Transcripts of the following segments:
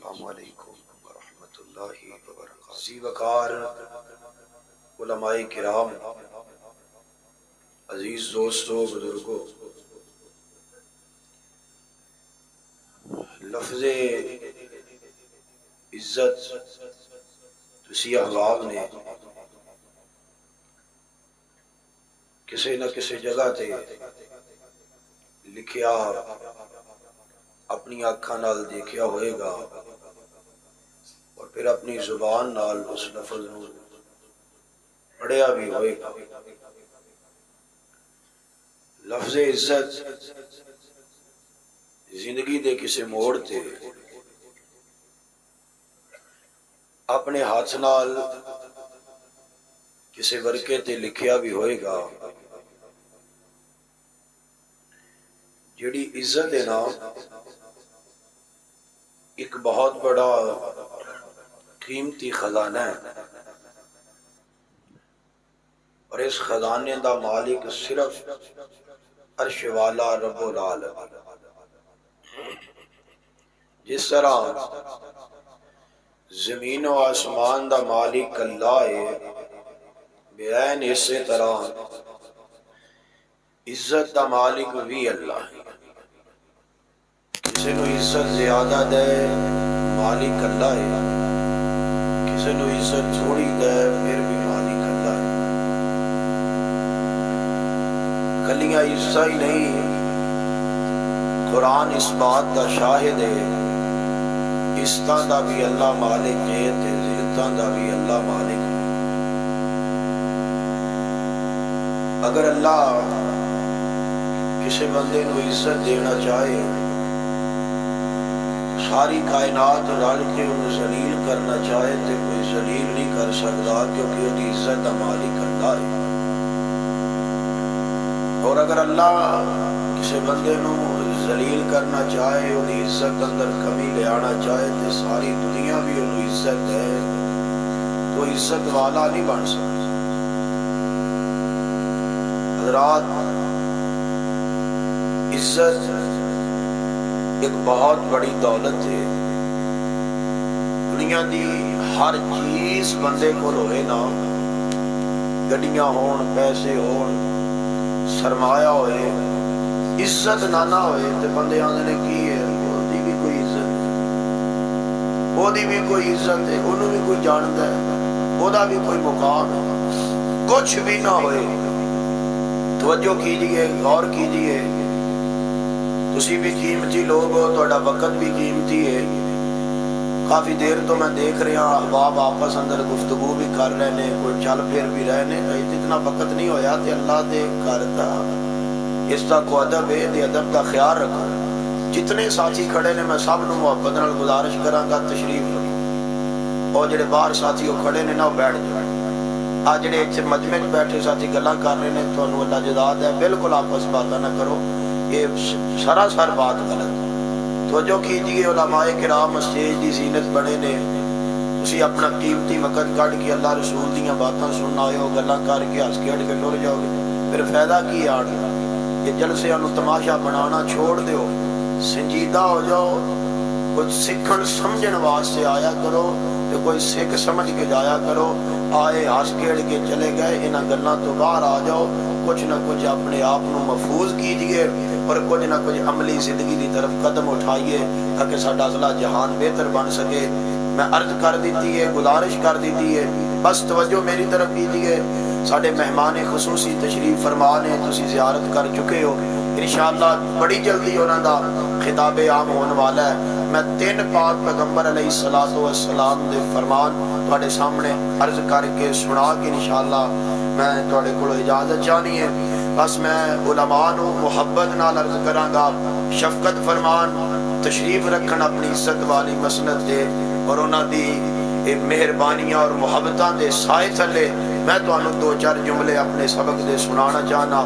السلام علیکم ورحمۃ اللہ وبرکاتہ۔ ذی وقار علماء کرام، عزیز دوستو، بزرگوں، لفظ عزت تسی احباب نے کسی نہ کسی جگہ تے لکھیا، اپنی آنکھاں نال دیکھیا ہوئے گا اور پھر اپنی زبان نال اس لفظ نو پڑھیا بھی ہوئے گا۔ لفظ عزت زندگی دے کسی موڑ تے اپنے ہاتھ نال کسی ورقے تے لکھیا بھی ہوئے گا۔ جیڑی عزت ہے نا، ایک بہت بڑا قیمتی خزانہ ہے، اور اس خزانے دا مالک صرف عرش والا رب العالمین۔ جس طرح زمین و آسمان دا مالک اللہ ہے، بعین اسی طرح عزت دا مالک بھی اللہ ہے۔ کسی نو عزت زیادہ دے مالک اللہ ہے، کسی نو عزت تھوڑی دے پھر بھی مالک اللہ ہے۔ کلیاں عزت ہی نہیں، قرآن اس بات دا شاہد ہے، عزتاں دا بھی اللہ مالک ہے تے ذلتاں دا بھی اللہ مالک ہے۔ اگر اللہ کسی بندے نو عزت دینا چاہے، ساری کائنات رل کے انہوں ذلیل کرنا چاہے تو کوئی ذلیل نہیں کر سکتا، کیونکہ وہ عزت دا مالک اللہ ہے۔ اور اگر اللہ کسی بندے نو ذلیل کرنا چاہے، انہی عزت اندر کمی لے آنا چاہے تو ساری دنیا بھی انہوں عزت ہے تو عزت والا نہیں بن سکتا۔ حضرات، عزت ایک بہت بڑی دولت ہے۔ دنیا دی ہر چیز بندے کو ہوئے نا، گڈیاں ہون، پیسے ہون، سرمایہ ہوئے، عزت نہ ہوئے تو بندے آندے نے کی ہے، وہدی بھی کوئی عزت ہے، وہدی بھی کوئی عزت ہے، انہوں بھی کوئی جانتا ہے، وہدا بھی کوئی مقام ہے۔ کچھ بھی نہ ہوئے، توجہ کیجئے، غور کیجئے، تسی بھی قیمتی لوگ ہو، تہاڈا وقت بھی قیمتی ہے۔ کافی دیر تو میں دیکھ رہا احباب آپس اندر گفتگو بھی کر رہے ہیں، کوئی چل پھر بھی رہے ہیں، اتنا وقت نہیں ہویا تے اللہ دے کرتا اس دا کو ادب ہے، دے ادب دا خیال رکھو۔ جتنے ساتھی کھڑے نے میں سب نو محبت نال گزارش کراں گا تشریف رکھو، اور جڑے باہر ساتھی کھڑے نے نا بیٹھ جائیں۔ آج جڑے اتنے مجمع وچ بیٹھے ساتھی گلاں کر رہے ہیں، تانوں اللہ جزا دے، بالکل آپس باتاں نہ کرو، یہ سراسر بات غلط۔ توجہ کیجئے، علماء کرام اسٹیج دی زینت بنے نے، تسی اپنا قیمتی وقت کڈ کے اللہ رسول دیاں باتاں سننا آئے ہو، گلاں کر کے ہس کھیڈ کے ٹر جاؤ گے، پھر فائدہ کی آن گا؟ یہ جلسیاں نو تماشا بنانا چھوڑ دیو، سنجیدہ ہو جاؤ، کچھ سکھن سمجھن واسطے آیا کرو تو کوئی سکھ سمجھ کے جایا کرو۔ آئے ہس کھیڈ کے چلے گئے، انہاں گلاں تو باہر آ جاؤ، کچھ نہ کچھ اپنے آپ نو محفوظ کیجئے اور کچھ نہ کچھ عملی زندگی دی طرف قدم اٹھائیے تاکہ ساڈا اصلہ جہان بہتر بن سکے۔ میں عرض کر دیتی ہے، گزارش کر دیتی ہے، بس توجہ میری طرف کیجئے۔ ساڈے مہمان خصوصی تشریف فرما نے، تسی زیارت کر چکے ہو، انشاءاللہ بڑی جلدی انہاں دا خطاب عام ہونے والا ہے۔ میں 3 پاک پیغمبر علیہ السلام دے فرمان تواڈے سامنے عرض کر کے سنا کے انشاءاللہ میں تواڈے کولو اجازت چاہنی ہے۔ بس میں علماء نو محبت نال عرض کراں گا، شفقت فرمان تشریف رکھن اپنی عزت والی مسند دے، اور انہاں دی مہربانیاں اور محبتاں دے سائے تھلے میں تانوں 2-4 جملے اپنے سبق دے سنانا چاہنا۔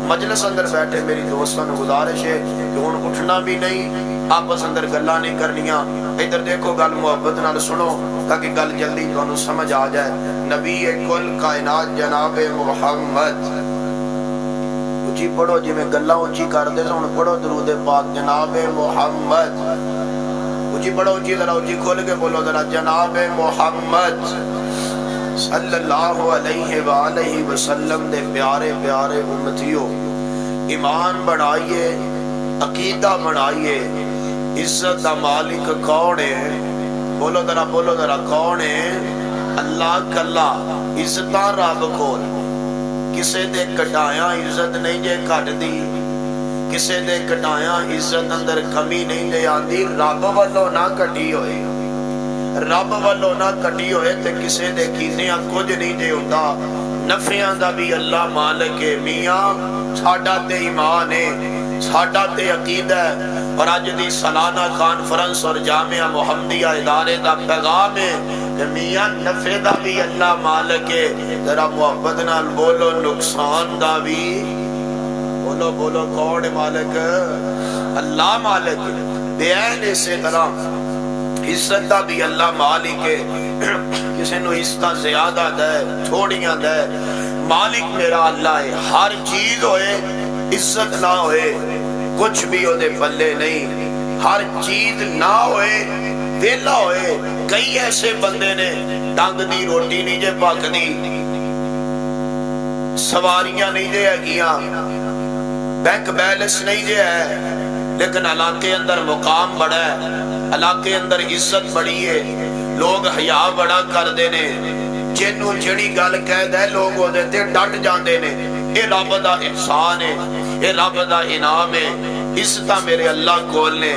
مجلس اندر بیٹھے میری دوستاں نو گزارش ہے کہ ہن اٹھنا بھی نہیں، آپس اندر گلاں نہیں کرنیاں، ادھر دیکھو، گل محبت نال سنو تاکہ گل جلدی تانوں سمجھ آ جائے۔ نبی کل کائنات جناب محمد، اچھی پڑھو، جی میں گلاں اچھی کر دے ہن پڑھو درود پاک، جناب محمد اچھی پڑھو اچھی ذرا اچھی کھول کے بولو ذرا جناب محمد صلی اللہ علیہ وآلہ وسلم دے پیارے پیارے امتیوں ایمان بڑھائیے عقیدہ بڑھائیے عزت دا مالک کون ہے بولو ذرا کون ہے اللہ کلا عزتاں رب کول کسے دے کٹایا عزت نہیں جے کٹ دی کسے دے کٹایا عزت اندر کمی نہیں دے آندی رب والو نہ کٹی ہوئے رب والو نہ کٹی ہوئے تے کسے دے کینیاں کچھ نہیں دے ہوتا نفیاں دا بھی اللہ مالک ہے میاں ساڈا تے ایمان ہے ساڈا تے عقیدہ ہے اور آج دی سالانہ کانفرنس اور جامعہ محمدیہ ادارے دا پیغام ہے کہ میاں نفع دا بھی اللہ مالک ہے ذرا محبت نال بولو نقصان دا بھی بولو کون مالک اللہ مالک بے عین اسی طرح عزت دا بھی اللہ مالک ہے کسی نو عزتاں زیادہ دے تھوڑیاں دے مالک میرا اللہ ہے ہر چیز ہوئے عزت نہ ہوئے کچھ بھی ہو دے پلے نہیں ہر چیز نہ ہوئے ویلا ہوئے کئی ایسے بندے نے ڈنگ دی روٹی نہیں جے پاک دی سواریاں نہیں جے گیاں بینک بیلنس نہیں جے ہے لیکن علاقے اندر مقام بڑا ہے علاقے اندر عزت بڑی ہے لوگ حیا بڑا کر دینے جنوں جڑی گل کہہ دے لوگ ہو دیتے ڈٹ جاندے نے اے رب دا احسان ہے اے رب دا انعام ہے عزتاں میرے اللہ کول نے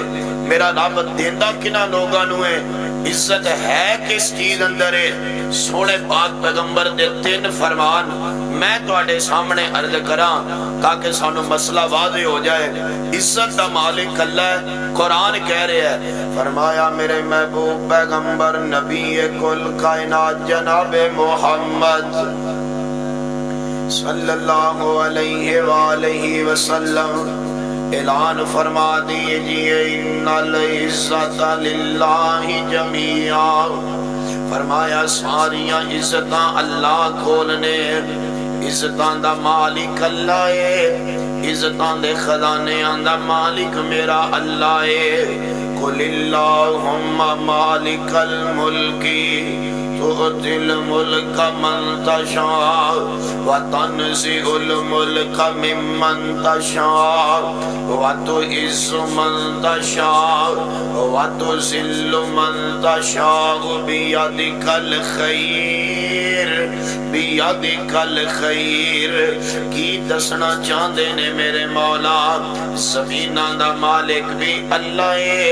میرا رب دیندہ کنا لوگاں نو ہے عزت ہے کس چیز اندر ہے سونے پاک پیغمبر دے 3 فرمان میں تواڈے سامنے عرض کراں تاکہ سانو مسئلہ واضح ہو جائے عزت دا مالک اللہ ہے قرآن کہہ رہے ہیں فرمایا میرے محبوب پیغمبر نبی کل کائنات جناب محمد صلی اللہ علیہ وآلہ وسلم اعلان فرما دیجئے ان العزت للہ جمیعا فرمایا ساریاں عزتاں اللہ کھولنے عزتاں دا مالک اللہ ہے عزتاں دے خزانے دا مالک میرا اللہ ہے قل اللہم مالک الملکی تؤتی الملک من تشاء وتنزع الملک ممن تشاء وتعز من تشاء وتذل من تشاء بیدک الخیر بیدک الخیر کی دسنا چاہندے نے میرے مولا زمیناں دا مالک بھی اللہ ہے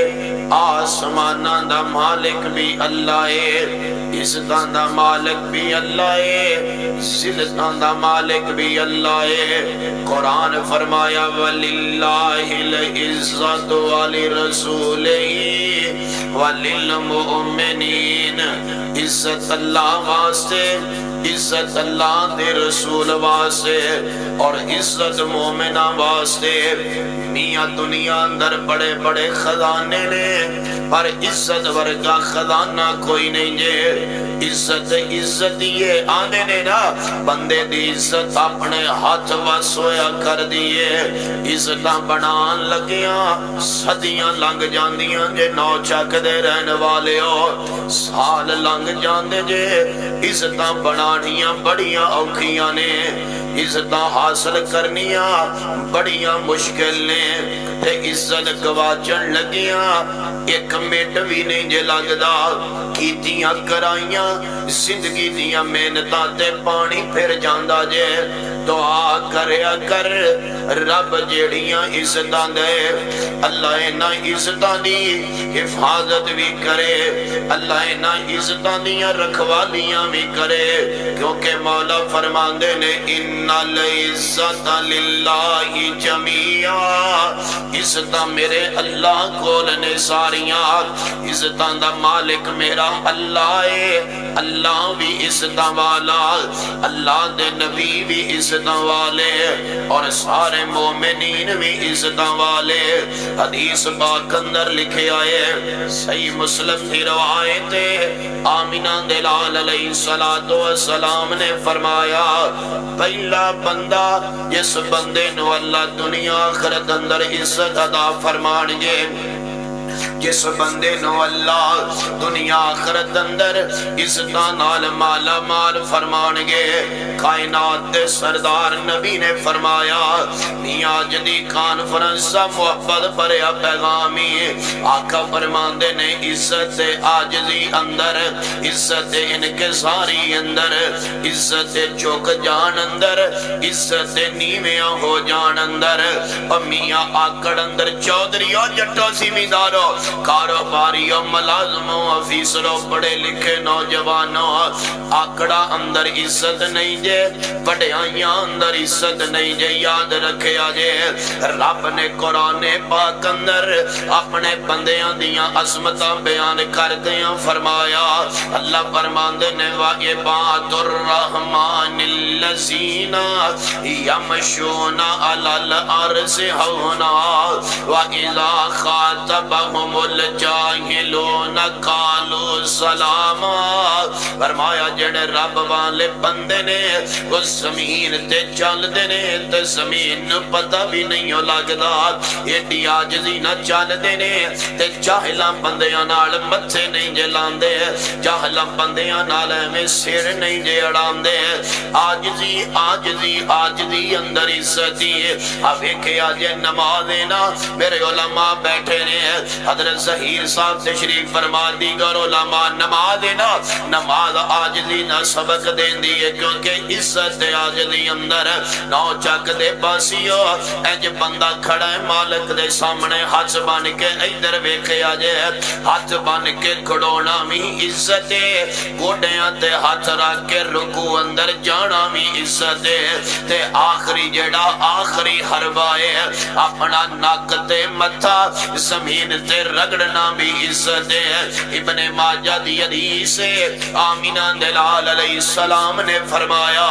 آسماناں دا مالک بھی اللہ ہے عزتاں دا مالک بھی اللہ ہے ذلتاں دا مالک بھی اللہ ہے قرآن فرمایا وَلِلَّهِ الْعِزَّةُ وَلِرَسُولِهِ وَلِلْمُؤْمِنِينَ عزت اللہ واسطے عزت اللہ دے رسول واسطے اور عزت مومنہ واسطے میاں دنیا اندر بڑے بڑے خزانے نے پر عزت ورگا خزانہ کوئی نہیں جے عزت یہ آنے نے نا بندے دی عزت اپنے ہاتھ وسویا کر دیئے عزتاں بنان لگیاں صدیاں لنگ جاندیاں جے نو چک دے رہن والے ہو سال لنگ جاندے جے عزتاں بنانیاں بڑیاں اوکھیاں نے عزتاں حاصل کرنیاں بڑیاں مشکل نے تے عزت گواچن لگیاں ایک منٹ بھی نہیں جے لگدا کیتیاں کرائیاں زندگی دیاں محنتاں تے پانی پھر جاندا جے دعا کریا کر رب جیڑیاں عزتاں دے اللہ انہاں عزتاں دی حفاظت بھی کرے اللہ انہاں عزتاں دیاں رکھوالیاں بھی کرے کیونکہ مولا فرماندے نے ان العزت للہ جمیعا عزتاں میرے اللہ کول نے ساریاں عزتاں دا مالک میرا اللہ ہے اللہ بھی عزتاں والا اللہ دے نبی بھی عزتاں والے اور سارے مومنین بھی عزتاں والے حدیث پاک اندر لکھے آئے صحیح مسلم کی روایت آمینہ دلال علیہ السلام نے فرمایا پہلا بندہ جس بندے نو اللہ دنیا آخرت اندر عزت عطا فرمان گے جس بندے نو اللہ دنیا آخرت اندر عزت نال مالا مال فرمان گے کائنات دے سردار نبی نے فرمایا نیاز دی کانفرنس محبت بھریا پیغامی آقا فرمان دے نے عزت عاجزی اندر عزت انکساری اندر عزت چوک جان اندر عزت نیویاں ہو جان اندر میاں آکڑ اندر چودھریوں جٹو زمیندارو کاروباریوں ملازموں افیسروں پڑھے لکھے نوجوانوں آکڑا اندر عزت نہیں جے پڑھائیاں اندر عزت نہیں جے یاد رکھے آجے رب نے قرآن پاک اندر اپنے بندیاں دیاں عظمتاں بیان کر دیاں فرمایا اللہ فرماندے نے وَعِبَادُ الرَّحْمَنِ الَّذِينَ يَمْشُونَ عَلَى الْأَرْضِ هَوْنًا وَإِذَا خَاطَبَهُمُ الْجَاهِلُونَ قَالُوا سَلَامًا فرمایا جڑے رب والے بندے نے وہ زمین تے چل دے نے تے زمین پتہ بھی نہیں ہو لگدا ایڈی عاجزی نہ چل دے نے تے جاہلاں بندیاں نال متھے نہیں جلاندے جاہلاں بندیاں نال میں سر نہیں جے اڑاندے عاجزی عاجزی عاجزی اندر عزتی ویکھے اج نماز نا میرے علماء بیٹھے نے حضرت ظہیر صاحب تشریف فرما دی گر علماء نماز نا نماز عاجزی نہ سبق دیندی ہے کیونکہ عزت عاجزی اندر نو چک دے پاسیو انج بندہ کھڑا ہے مالک دے سامنے ہاتھ بن کے ادھر ویکھے اجے ہاتھ بن کے کھڑونا بھی عزت ہے گوڈیاں تے ہاتھ رکھ کے رکوع اندر جانا بھی عزت ہے تے آخری جڑا آخری حربہ ہے اپنا ناک تے متھا زمین تے رگڑنا بھی عزت ہے ابن ماجہ دی حدیث ہے آمینہ دلال علیہ السلام نے فرمایا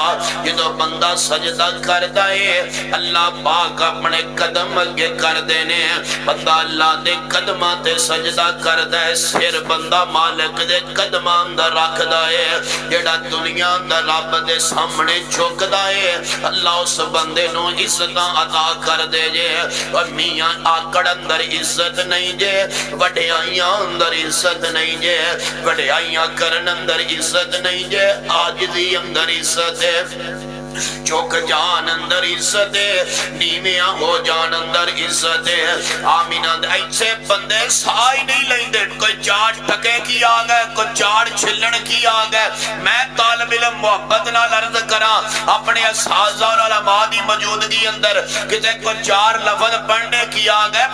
جدو بندہ سجدہ کرتا ہے اللہ پاک اپنے قدم اگے کر دینے بندہ اللہ دے قدمہ تے سجدہ کرتا ہے سر بندہ مالک دے قدمہ اندر رکھ دائے جڑا دنیا اندر رب دے سامنے چوک دائے اللہ اس بندے نو عزت عطا کر دے جے اور میاں آکڑ اندر عزت نہیں جے وڈیائیاں اندر عزت نہیں جے وڈیائیاں کرن اندر عزت نہیں جے عاجزی اندر عزت ہے چوک جان اندر عزت ہے نیویاں ہو جان اندر عزت ہے آمینہ ایسے بندے سائی نہیں لیندے کوئی چاڑ ٹکے کی آگئے کوئی چاڑ چھلن کی آگئے میں طالب علم محبت نہ لرد کرا اپنے اساتذہ اور علماء دی موجودگی اندر کتے کوئی چار لفظ پڑھنے کی آگئے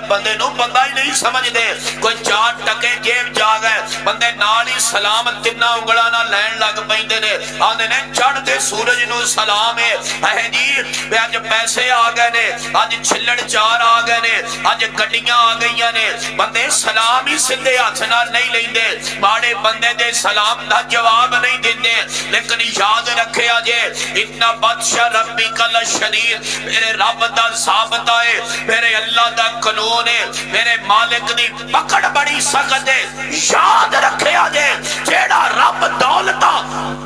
بندے نو بندہ ہی نہیں سمجھ دے کوئی چاڑ ٹکے جیب جا گئے بندے نالی سلام تنہ انگڑا نہ لین لگ پہندے نے آنے نے چڑھ دے سورج نو سلام ہے جی بے آج پیسے آگئے نے آج چھلڑ چار آگئے نے آج گڑیاں آگئیاں نے بندے سلام ہی سندے آتھنا نہیں لیں دے بارے بندے دے سلام دا جواب نہیں دیں دے لیکن یاد رکھے آجے اتنا بدشہ ربی کل شدید میرے رب دا ثابت آئے میرے اللہ دا قانون ہے میرے مالک دی پکڑ بڑی سخت ہے یاد رکھے آجے جیڑا رب دولتا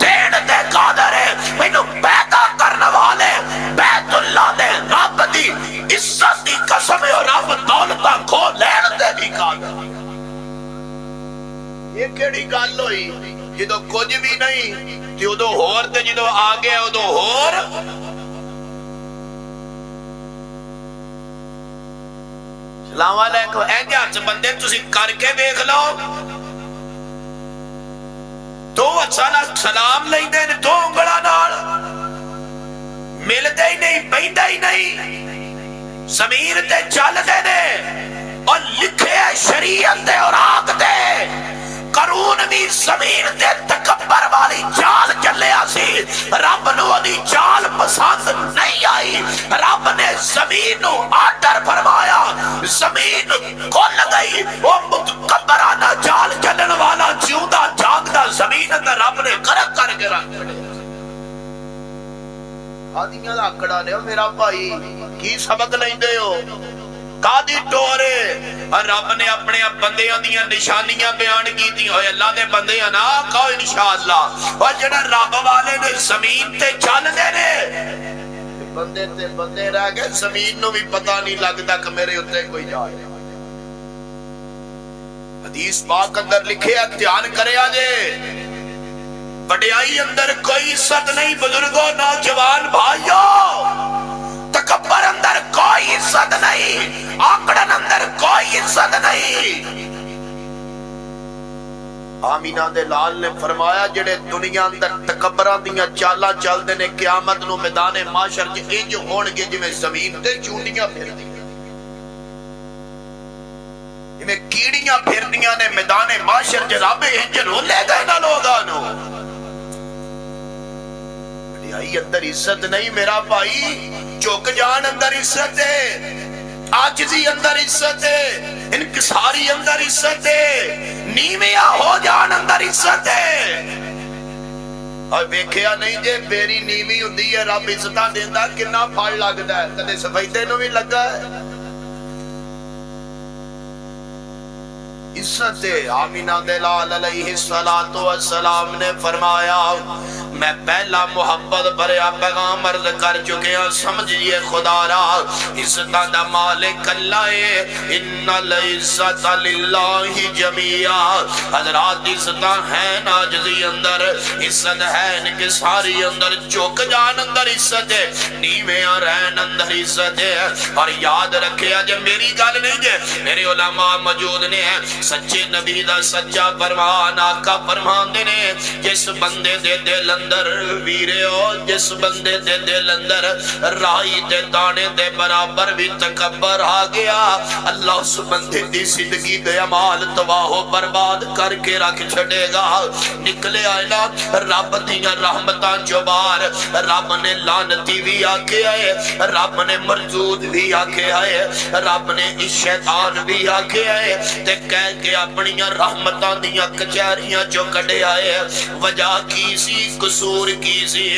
دین دے قادر ہے مینوں پیدا کرنے والے بیت اللہ دے رب دی عزت دی قسم ہے رب دولتا کھو لین دے بھی قادر یہ کیڑی گل ہوئی جدو کچھ بھی نہیں تے ادو ہور تے جدو آگے ادو ہور سلام علیکم اینجے ہاتھ بندے تسی کر کے دیکھ لو دو اچھانا سلام لئی دے دو انگڑا نال ملدے ہی نہیں بیندے ہی نہیں زمین تے چل دے نے اور لکھے شریعت دے اور آگ دے قرون بھی زمین تے تکبر والی چال چلے آسی رب نو دی چال پسند نہیں آئی رب نے زمین نو آڈر فرمایا زمین کھل گئی وہ متکبرانہ چال چلن والا جیوندہ جاگدہ زمین تے رب نے غرق کر کے رکھ دے آدھیاں لاکڑا نے میرا بھائی کی سبق نہیں دے ہو قادی ٹورے اور رب نے اپنے بندیاں دیاں نشانیاں بیان کی تھی ہوئے اللہ دے بندیاں نا کہو انشاءاللہ اور جنہا رب والے نے زمین تے چل دے نے بندے تے بندے رہ گئے زمین نو بھی پتہ نہیں لگتا کہ میرے اتے کوئی جائے حدیث پاک اندر لکھے دھیان کرے آجے وڈیائی اندر کوئی عزت نہیں بزرگوں نوجوان بھائیوں تکبر اندر کوئی عزت نہیں آکڑن اندر کوئی عزت نہیں آمینہ دے لال نے فرمایا جڑے دنیا اندر تکبران دیاں چالا چل دینے قیامت نو میدان معاشر جے انج ہونگے جویں زمین تے چونڈیاں پھر دی جویں کیڑیاں پھر دیاں نے میدان معاشر جے رب انج رولے گئے نہ لوگانو بڑیائی اندر عزت نہیں میرا بھائی چوک جان اندر عزت ہے عاجزی اندر عزت ہے انکساری اندر عزت ہے نیمیا ہو جان اندر عزت ہے اور ویکھیا نہیں جے میری نیمی ہوندی ہے رب عزتاں دیندا کنا پھل لگدا ہے کدے سفیدے نوں بھی لگا ہے عزت ہے آمینہ دلال علیہ السلام نے فرمایا میں پہلا محبت بھریا پیغام عرض کر چکے ہیں سمجھئے خدا را عزتاں دا مالک اللہ ہے ان العزت للہ جمیعا حضرات عزتاں ہیں عاجزی اندر عزت ہے انکساری اندر چوک جان اندر عزت ہے نیویاں رہن اندر عزت ہے اور یاد رکھے آج میری گل نہیں جے میرے علماء موجود نے سچے نبی دا سچا فرمان آقا فرمان دینے جس بندے دے دل اندر ویرے جس بندے دے دل اندر رائی دے دانے دے برابر بھی تکبر آ گیا اللہ اس بندے دی زندگی دے عمال تباہ و برباد کر کے رکھ چھڑے گا نکلے آئے نا رب دیاں رحمتاں جبار رب نے لانتی بھی آکے آئے رب نے مردود بھی آکے آئے رب نے شیطان بھی آکے آئے تے کہہ کے اپنی رحمتاں دیاں کچہریاں جو کڑے آئے وجہ کی سی قصور کی سی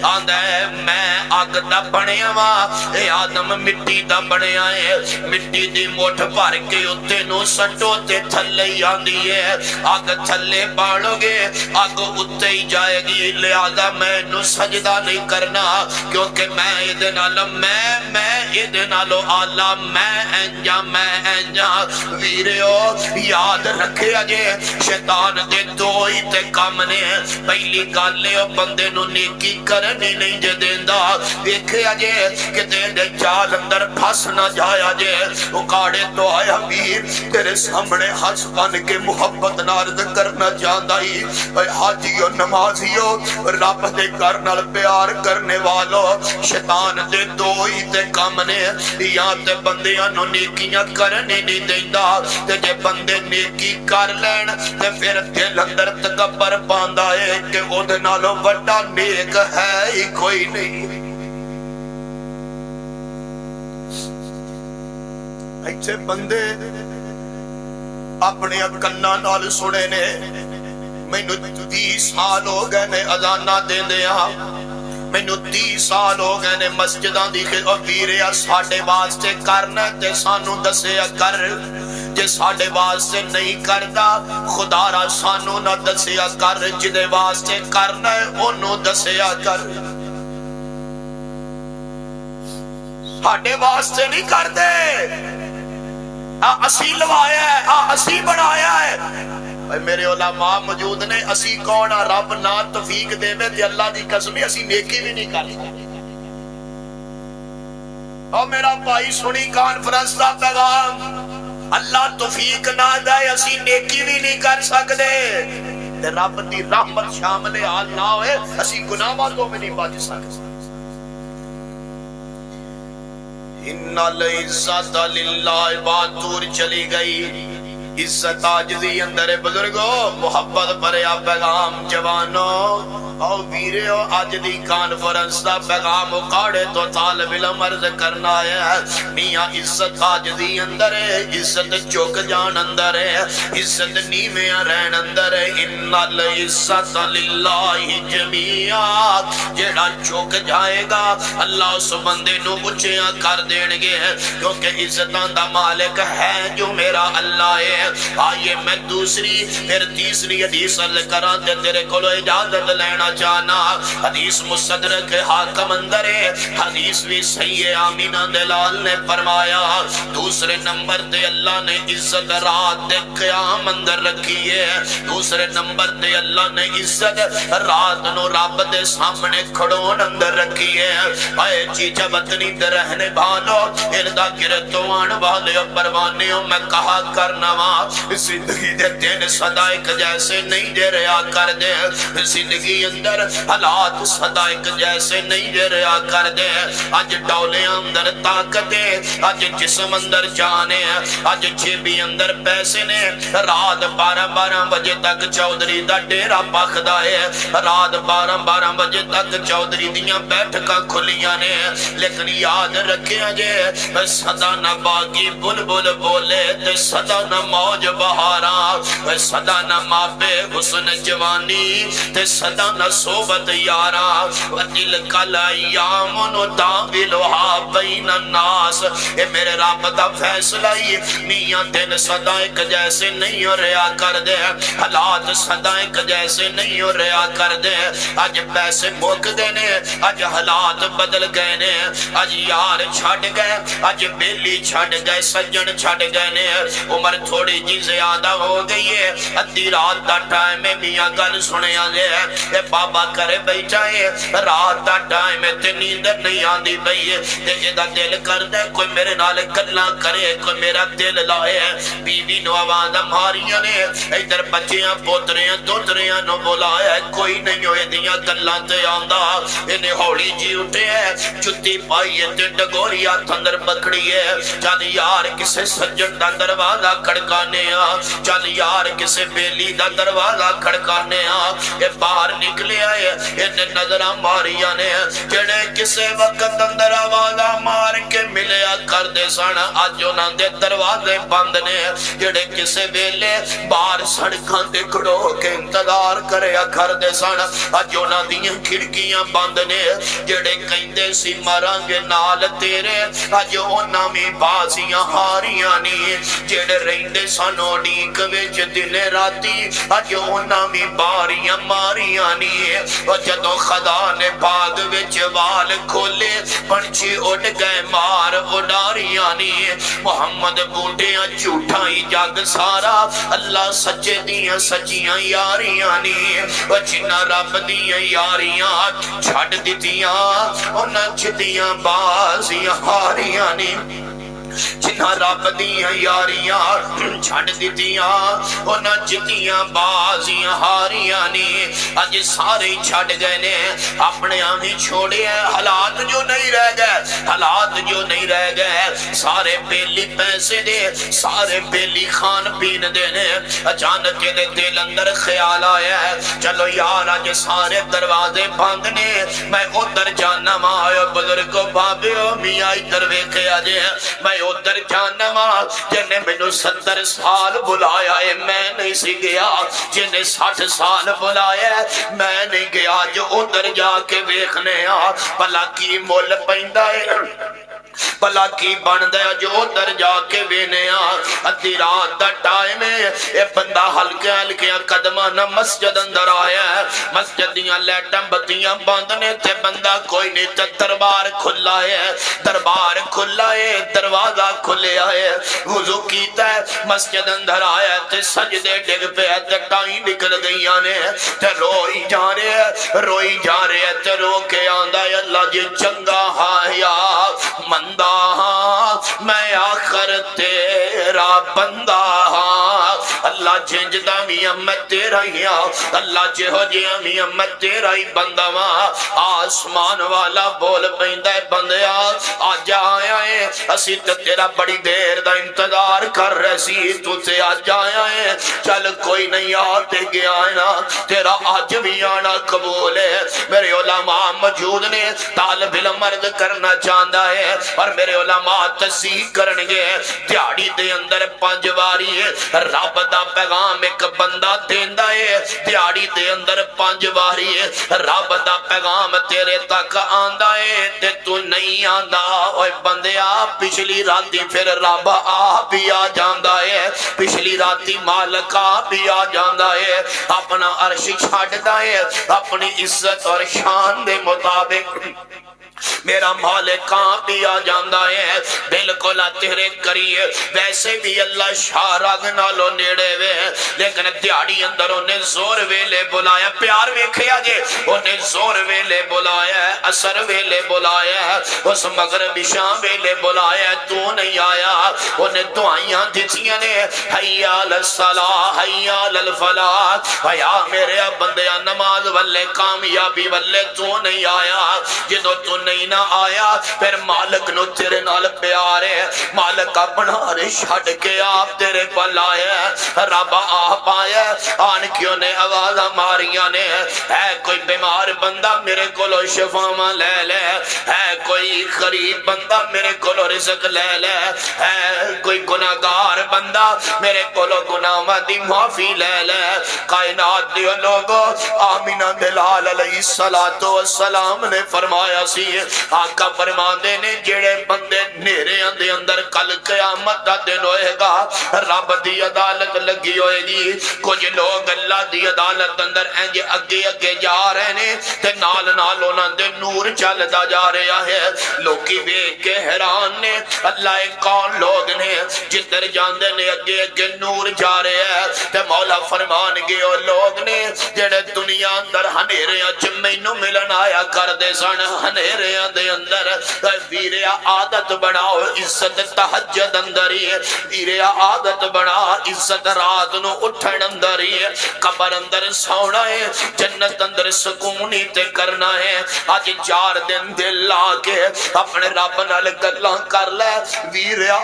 آندہ ہے میں آگ دا بنے آواں اے آدم مٹی دا بنے آئے مٹی دی موٹھ پار کے اتے نو سٹو تے تھلے آندی ہے آگ تھلے پاڑو گے آگ اتے ہی جائے گی لہذا میں نو سجدہ نہیں کرنا کیونکہ میں ادنالو میں ادنالو آلہ میں انجا ویریو یاد رکھے اجے شیطان دے دو ہی تے کام نے پہلی گالے او بندے نو نیکی کرنی نہیں جے دیندہ دیکھے اجے کہ دے چال اندر پھس نہ جایا جے اکاڑے تو آیا پیر تیرے سامنے ہنس بن کے محبت نارد کرنا چاہتا ہی اے حاجیو نمازیو رب دے کرنال پیار کرنے والو شیطان دے دو ہی تے کام نے یا تے بندیاں نو نیکیاں کرنی نہیں دیندہ تے جے بندے نیکی کر لین تے پھر دل اندر تکبر پاندا ہے کہ اودے نالوں وڈا نیک ہے ہی کوئی نہیں ایسے بندے اپنے کناں نال سنے نے مینوں 30 سال ہو گئے نے اذاناں دیندیاں مینوں 30 سال ہو گئے نے مسجداں دی ویریا ساڈے واسطے کرنا تے سانوں دسیا کر جے ساڈے واسطے نہیں کردا خدا را سانوں نہ دسیا کر جدے واسطے کرنا ہے اونوں دسیا کر ساڈے واسطے نہیں کردے اسی لوایا ہے اسی بنایا ہے میرے علماء موجود نے اسی کون رب نہ توفیق دے میں تے اللہ دی قسمی اسی نیکی بھی نہیں کر سکتے اور میرا بھائی سنی کانفرنس دا پیغام اللہ توفیق نہ دے اسی نیکی بھی نہیں کر سکتے تے رب دی رحمت شامل حال نہ ہوئے اسی گناہاں تو بھی نہیں بچ سکتے ان العزت للہ بات دور چلی گئی عزت عاجزی اندر بزرگو محبت بھریا پیغام جوانوں او ویرے او اج دی کانفرنس دا پیغام اکاڑے تو طالب علم عرض کرنا ہے میاں عزت عاجزی اندر ہے عزت چوک جان اندر ہے عزت نیویاں رہن اندر ہے ان العزت للہ جمیعا جیڑا چوک جائے گا اللہ اس بندے نو اونچیاں کر دین گے کیونکہ عزتاں دا مالک ہے جو میرا اللہ ہے آئیے میں دوسری پھر تیسری حدیث عرض کراں تے تیرے کولو اجازت لینا چاہنا. حدیث مستدرک حاکم اندر ہے, حدیث بھی صحیح ہے. آمینہ دلال نے فرمایا دوسرے نمبر تے اللہ نے عزت رات دے قیام اندر رکھی ہے. دوسرے نمبر تے اللہ نے عزت رات نو رب دے سامنے کھڑون اندر رکھی ہے. اے چیچا وطنی دے رہنے بھالو اردہ گرتوان والے پروانیوں میں کہا کرنا وا زندگی دے تین صدا ایک جیسے نہیں دے رہا کر دے. زندگی اندر حالات صدا ایک جیسے نہیں دے رہا کر دے. آج ڈولے اندر طاقت ہے, آج جسم اندر جانے, آج جیبی اندر پیسے نے. رات 12 بجے تک چودھری دا ڈیرا پاکھدا ہے, رات 12 بجے تک چودھری دیاں بیٹھکاں کھلیاں نے. لیکن یاد رکھیا جے صدا نہ باغی بلبل بولے تے صدا نہ موج بہاراں, صدا نہ ماپے حسن جوانی تے صدا نہ صحبت یاراں. دل کل ایام نداولھا بین الناس, اے میرے رب دا فیصلہ ہی میاں دن صدا ایک جیسے نہیں ہو رہا کر دے, حالات صدا ایک جیسے نہیں ہو رہا کر دے. آج پیسے موک دینے, آج حالات بدل گئے نے, آج یار چھڑ گئے, آج بیلی چھڑ گئے, سجن چھڑ گئے نے. عمر تھوڑی جی زیادہ ہو گئی ہے, ادھی رات دا ٹائم میں میاں گل سنے آگے اے بابا کرے بیٹھا ہے, رات دا ٹائم میں تے نیندر نہیں آندی پئی ہے, تے جدا دل کر دے کوئی میرے نال گلاں کرے, کوئی میرا دل لائے. بیوی نو آواز ماریاں نے, ادھر بچیاں پوتریاں دوتریاں نو بلایا, کوئی نہیں ہوئے دیاں گلاں تے آندا. انہیں ہولی جی اٹھے ہے, جتی پائی ہے تے ڈگوری ہاتھ اندر پکڑی ہے. چل یار کسے سجن دا دروازہ کھڑکانے آ, چل یار کسے بیلی دا دروازہ کھڑکانے آ. اے باہر نکلے آئے, انہیں نظرہ ماریاں نے, جڑے کسے وقت اندر آوازہ مار کے ملیا کر دے سن, آج انہاں دے دروازے بند نے. جڑے کسے بیلے باہر سڑکاں دے کھڑو کے انتظار کریا کر دے سن, آج انہاں دیاں کھڑکیاں بند نے. جڑے کہندے سی مرانگے نال تیرے, آج انہاں میں بازیاں ہاریاں نی. جڑے رہندے سن اڈیک وچ دن راتی, آج انہاں میں باریاں ماریاں نی. جدوں خدا نے باغ وچ وال کھولے, پنچھی اڑ گئے مار اڈاریاں نی. محمد بوٹیاں جھوٹا ہی جگ سارا, اللہ سچے دیاں سچیاں یاریاں نی. جنہ رب دیاں یاریاں چھڑ دتیاں, انہاں جدیاں بازیاں ہاریاں نی. جنہ رب دیاں یاریاں چھڑ دتیاں, انہاں جدیاں بازیاں ہاریاں نی. اج سارے چھڑ گئے نے, اپنے آمی چھوڑے ہیں. حالات جو نہیں رہ گئے, حالات جو نہیں رہ گئے, سارے بیلی پیسے دے, سارے بیلی خان پین دینے. اچانک کے دل اندر خیال آیا ہے, چلو یار آج سارے دروازے بندنے, میں ادھر جانا ماں بزرگو بابیو میاں ادھر ویکھے آجے, میں ادھر جانا ماں جنہیں میں نے 70 سال بلایا ہے, میں نہیں سی گیا. جنہیں 60 سال بلایا ہے, میں نہیں گیا. جو ادھر جا کے ویکھنے آ بھلا کی مول پیندا ہے, بھلا کی بندہ جو ادھر جا کے وینے آ. ادھی رات دا ٹائم ہے, اے بندہ ہلکے ہلکے قدمہ نہ مسجد اندر آیا ہے. مسجد دیاں لیٹاں بتیاں بند نے, تے بندہ کوئی نہیں, تے دربار کھلا ہے, دربار کھلا ہے, دروازہ کھلے آئے. وضو کیتا ہے, مسجد اندر آیا, تے سجدے ڈگ پہ ہے, تے ٹائیں نکل گئیاں نے, تے روئی جا رہے ہیں, روئی جا رہے ہیں, تے رو کے آندہ ہے اللہ جی چنگا ہایا مندہ ہاں, میں آخر تیرا بندہ ہاں. اللہ جنجدہ میاں میں تیرا ہی ہاں, اللہ جہو جیاں میاں میں تیرا ہی بندہ ہاں. آسمان والا بول پہندہ ہے بندیا آج آیا ہے, اسی تو تیرا بڑی دیر دا انتظار کر رہے سی, تو تے آج آیا ہے. چل کوئی نہیں آتے گیا ہے نا, تیرا آج بھی آنا قبول ہے. میرے علماء موجود نے, طالب علم مرد کرنا چاہتا ہے, اور میرے علماء تصحیح کرنگے. دیاڑی دے اندر 5 واری رب دا پیغام ایک بندہ دیندہ ہے, دیہڑی دے اندر 5 واری رب دا پیغام تیرے تک آندا ہے تے تو نہیں آندا اوے بندیا پچھلی راتی پھر رب آپ بھی آ جاندا ہے پچھلی راتی مالک آپ بھی آ جاندا ہے اپنا عرش چھڈدا ہے اپنی عزت اور شان دے مطابق میرا مالک کہاں بھی آ جاندا ہے بالکل تیرے قریب ویسے بھی اللہ شارغ نالو نیڑے وے لیکن دیہڑی اندر انہیں زور ویلے بلایا پیار ویکھیا جے انہیں زور ویلے بلایا اثر ویلے بلایا اس مغرب شام ویلے بلایا تو نہیں آیا انہیں دعائیاں دھتیاں نے حی علی الصلاۃ حی علی الفلاح حیا میرے بندیاں نماز والے کامیابی والے تو نہیں آیا جدو تو نہیں نہ آیا پھر مالک نو تیرے نال پیار ہے مالک اپنا عرش چھڈ کے آپ تیرے پل آیا رب آپ آیا آن کیوں نے آواز ماریاں نے ہے کوئی بیمار بندہ میرے کولو شفاواں لے لے ہے کوئی غریب بندہ میرے کولو رزق لے لے ہے کوئی گناہگار بندہ میرے کولو گناہاں دی معافی لے لے کائنات دیو لوگو آمینہ دلال علیہ السلام نے فرمایا سی آقا فرماندے نے جڑے بندے نیرے اندے اندر کل قیامت دا دن ہوئے گا رب دی عدالت لگی ہوئے گی کچھ لوگ اللہ دی عدالت اندر انج اگے اگے جا رہے نے تے نال نال انہاں دے نور چلدا جا رہا ہے لوکی ویکھ کے حیران نے اللہ کون لوگ نے جدھر جاندے نے اگے اگے نور جا رہے ہیں تے مولا فرمان گے او لوگ نے جڑے دنیا اندر ہنیریاں چ مینوں ملن آیا کردے سن ہنیریاں دے اندر ویریا عادت بناؤ عزت تہجد اندر ہی ویریا عادت بنا عزت رات نو اٹھن اندر ہی قبر اندر سونا ہے جنت اندر سکونی تے کرنا ہے آج 4 دن دل لا کے اپنے رب نال گلاں کر لے ویریا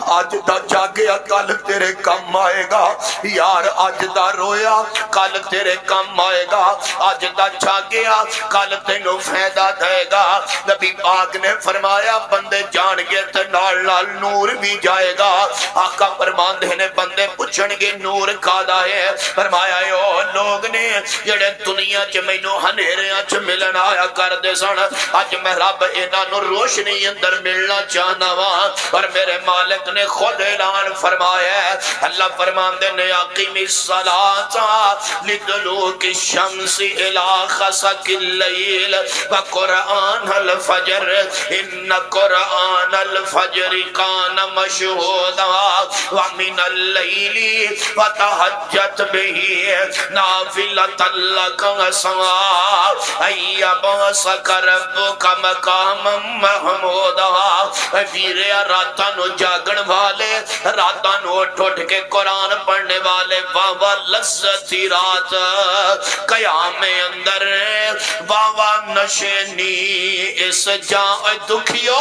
آج دا جاگیا کل تیرے کم آئے گا یار آج دا رویا کل تیرے کم آئے گا آج دا جاگیا کل تینوں فائدہ دے گا نبی پاک نے فرمایا بندے جان گے تے نال نال نور بھی جائے گا آقا فرماندے نے بندے پوچھن گے نور کادا ہے فرمایا او لوگ نے جڑے دنیا چ مینوں ہنیریاں چ ملن آیا کردے سن اج میں رب انہاں نوں روشنی اندر ملنا چاہنا وا اور میرے مالک نے خود اعلان فرمایا ہے اللہ فرماندے نے اقیم الصلاۃ لدلوک الشمس الی غسق اللیل وقرآن الفجر ان قرآن الفجر کان مشہودا ومن اللیل فتہجت به نافلۃ لک عسى ان یبعثک ربک مقاما محمودا ویریا راتاں نو جاگن والے راتاں نو اٹھ اٹھ کے قرآن پڑھنے والے واہ واہ لذت رات قیام اندر واہ واہ نشینی اس جان دکھیو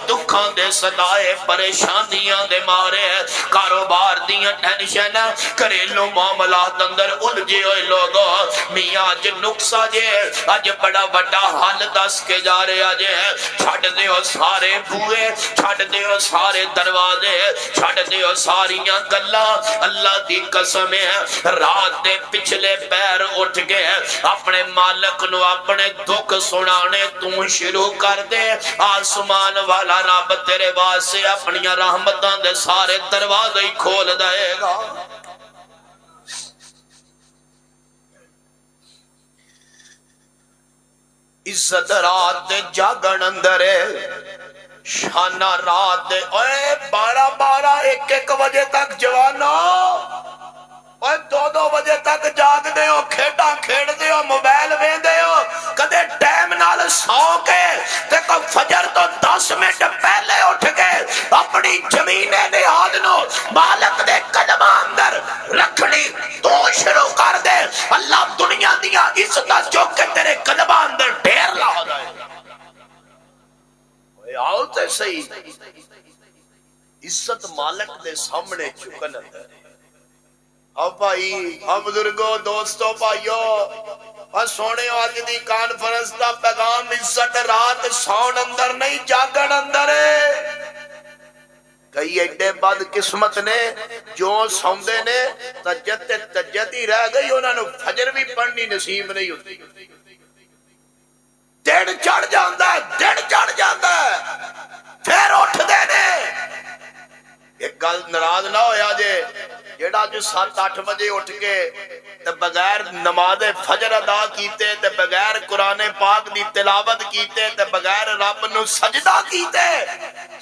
دکھاں دے صدائے پریشانیاں دے مارے کاروبار دیاں ٹینشن گھریلو معاملات اندر الجھے ہوئے لوگو میاں اج نقصہ جے اج بڑا بڑا حل دس کے جا رہے آجے چھڑ دیو سارے بوئے چھڑ دیو سارے دروازے چھڑ دیو ساریاں گلا اللہ دی قسم ہے رات دے پچھلے پیر اٹھ گئے اپنے مالک نو اپنے دکھ سنانے تو شروع کر دے آسمان والا رب تیرے واسے اپنی رحمتاں دے سارے دروازے ہی کھول دے گا عزت رات دے جاگن اندر ہے شانہ رات دے اے 12-12 1-1 بجے تک جوانا اور 2-2 بجے تک جاگ دے ہو کھیٹا کھیڑ دے ہو موبائل وے دے ہو کدے ٹائم نال سو کے تے کو فجر تو 10 منٹ پہلے اٹھ کے اپنی زمین نہاد نو مالک دے قدم اندر رکھنی تو شروع کر دے اللہ دنیا دیا عزت چوک کے تیرے قدم اندر ڈھیر لا دے آؤ تے صحیح عزت مالک دے سامنے چکن اندر اب بھائی اب بزرگو دوستو بھائیو اور سونے آج دی کانفرنس دا پیغام عزت رات سون اندر نہیں جاگن اندر ہے کئی ایڈے بد قسمت نے جو سوندے نے تجت ہی رہ گئی، انہوں نے فجر بھی پڑھنی نصیب نہیں ہوتی۔ دن چڑھ جاندہ ہے پھر اٹھ دے نے۔ ایک گل ناراض نہ ہویا جے جیڑا جو 7-8 بجے اٹھ کے تے بغیر نماز فجر ادا کیتے تے بغیر قرآن پاک دی تلاوت کیتے تے بغیر رب نو سجدہ کیتے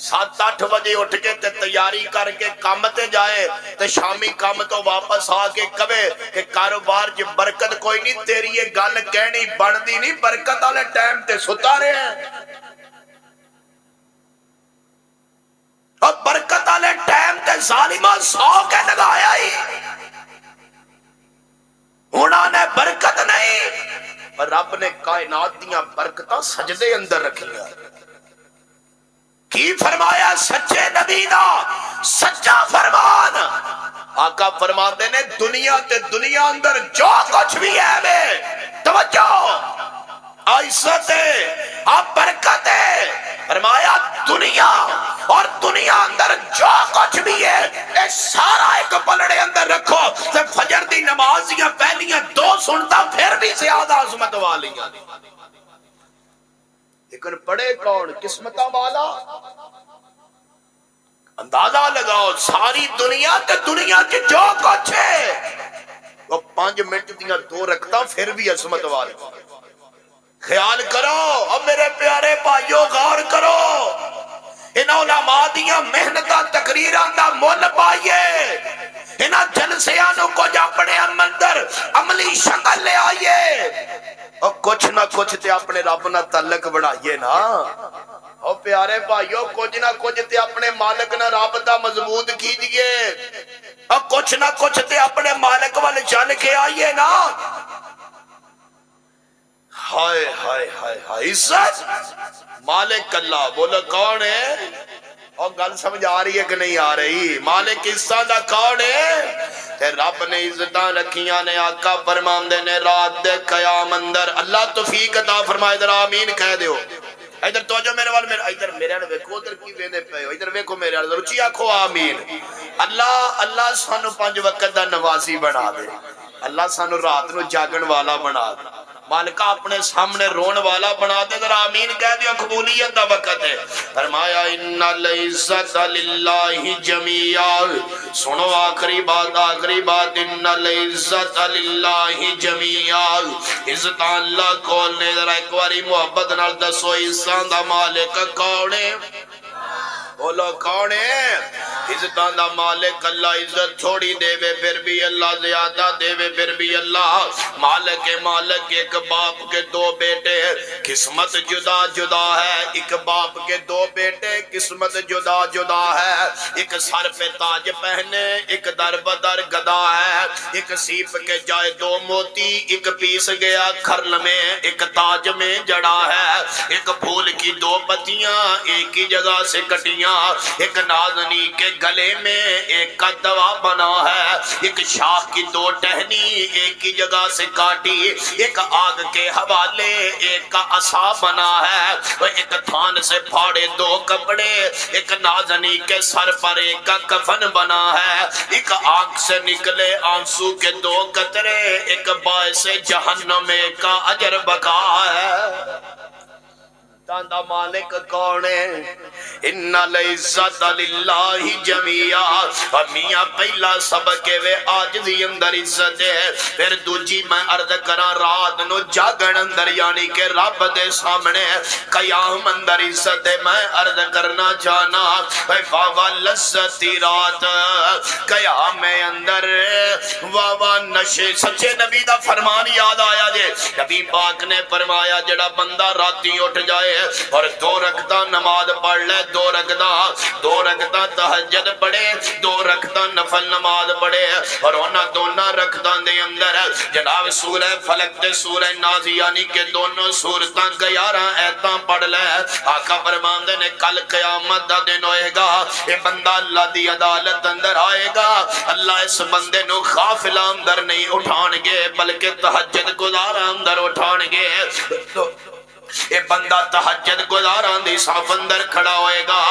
7-8 بجے اٹھ کے تے تیاری کر کے کام تے جائے تے شامی کام تو واپس آ کے کہے کہ کاروبار جو برکت کوئی نہیں، تیری یہ گل کہنی بندی نہیں، برکت والے ٹائم تے ستا رہے ہیں اور برکت والے ٹائم تے ظالمہ سو کے لگایا ہی، انہوں نے برکت نہیں، اور رب نے کائنات دیاں برکتاں سجدے اندر رکھیا۔ کی فرمایا سچے نبی دا سچا فرمان، آقا فرماتے نے دنیا تے دنیا اندر جو کچھ بھی ہے میں توجہ عزت ہے آپ برکت ہے، فرمایا دنیا اور دنیا اندر جو کچھ بھی ہے اے سارا ایک پلڑے اندر رکھو تے فجر دی نماز یا پہلیاں 2 سنتا پھر بھی زیادہ عظمت والیاں، لیکن پڑے کون؟ قسمتہ والا۔ اندازہ لگاؤ ساری دنیا تے دنیا کی جو کچھ ہے وہ 5 منٹ دیاں 2 رکھتا پھر بھی عظمت والی۔ خیال کرو اب میرے پیارے بھائیو، غور کرو ان علماء دیاں محنتاں تقریراں دا مول پائیے، انہاں جلسیاں نو کچھ اپنے اندر عملی شکل لے آئیے اور کچھ نہ کچھ تے اپنے رب نہ تعلق بڑھائیے نا۔ اور پیارے بھائیو کچھ نہ کچھ تے اپنے مالک نہ رابطہ مضبوط کیجئے اور کچھ نہ کچھ تے اپنے مالک والے چل کے آئیے نا۔ ہائے ہائے ہائے ہائے، عزت مالک اللہ، بولو کون ہے؟ اور گل سمجھ آ رہی ہے کہ نہیں آ رہی؟ مالک عزت دا کون ہے؟ تے رب نے عزتاں رکھیاں نے، آقا فرماندے نے رات دے قیام اندر اللہ توفیق عطا فرمائے، ادھر آمین کہہ دیو۔ ادھر توجہ میرے وال، ادھر میرے وال ویکھو، ادھر کی ویندے پئے ہو، ادھر ویکھو میرے وال، اونچی آکھو آمین۔ اللہ سانو 5 وقت دا نوازی بنا دے، اللہ سانو رات نو جاگن والا بنا دے، مالکہ اپنے سامنے رون والا بنا دے، ذرا آمین کہہ دیا، قبولیت دا وقت ہے۔ فرمایا ان العزت للہ جمیعا، سنو آخری بات ان العزت للہ جمیعا، عزت اللہ کون نے؟ ذرا ایک باری محبت نال دسو عزت دا مالک کون ہے؟ بولو کون ہے؟ عزتاں دا مالک اللہ، عزت تھوڑی دے وے پھر بھی اللہ زیادہ دے وے پھر بھی اللہ مالک ایک باپ کے 2 بیٹے، قسمت جدا جدا ہے، ایک باپ کے 2 بیٹے قسمت جدا جدا ہے، ایک سر پہ تاج پہنے ایک در بدر گدا ہے، ایک سیپ کے جائے 2 موتی، ایک پیس گیا کھرل میں ایک تاج میں جڑا ہے، ایک پھول کی 2 پتیاں ایک ہی جگہ سے کٹیاں، ایک نازنی کے گلے میں ایک کا دوا بنا ہے، ایک شاخ کی 2 ٹہنی ایک ہی جگہ سے کاٹی، ایک آگ کے حوالے ایک کا عصا بنا ہے، ایک تھان سے پھاڑے 2 کپڑے، ایک نازنی کے سر پر ایک کا کفن بنا ہے، ایک آنکھ سے نکلے آنسو کے 2 قطرے، ایک باعث جہنم ایک کا اجر بقا ہے۔ دا مالک کون ہے؟ ان العزت للہ جمیعا، میاں پہلا سبق وے عاجزی اندر عزت ہے، پھر دوجی میں عرض کراں رات نو جاگن اندر یعنی کہ رب دے سامنے قیام اندر عزت ہے۔ میں عرض کرنا چاہنا واوا لذتی رات قیام اندر، واوا نشے، سچے نبی دا فرمان یاد آیا جے، نبی پاک نے فرمایا جڑا بندہ راتی اٹھ جائے اور 2 رکعتاں نماز پڑھ لے، 2 رکعتاں تہجد پڑھے، 2 رکعتاں نفل نماز پڑھے، اور انہاں دونوں رکعتاں دے اندر جناب سورہ فلق تے سورہ ناس یعنی کہ دونوں سورتاں 11 ایتاں پڑھ لے، آقا فرماندے نے کل قیامت دا دن ہوئے گا، یہ بندہ اللہ دی عدالت اندر آئے گا، اللہ اس بندے نو غافل اندر نہیں اٹھان گے بلکہ تہجد گزار اندر اٹھان گے۔ اے بندہ تہجد گزاراں دی صف اندر کھڑا ہوئے گا،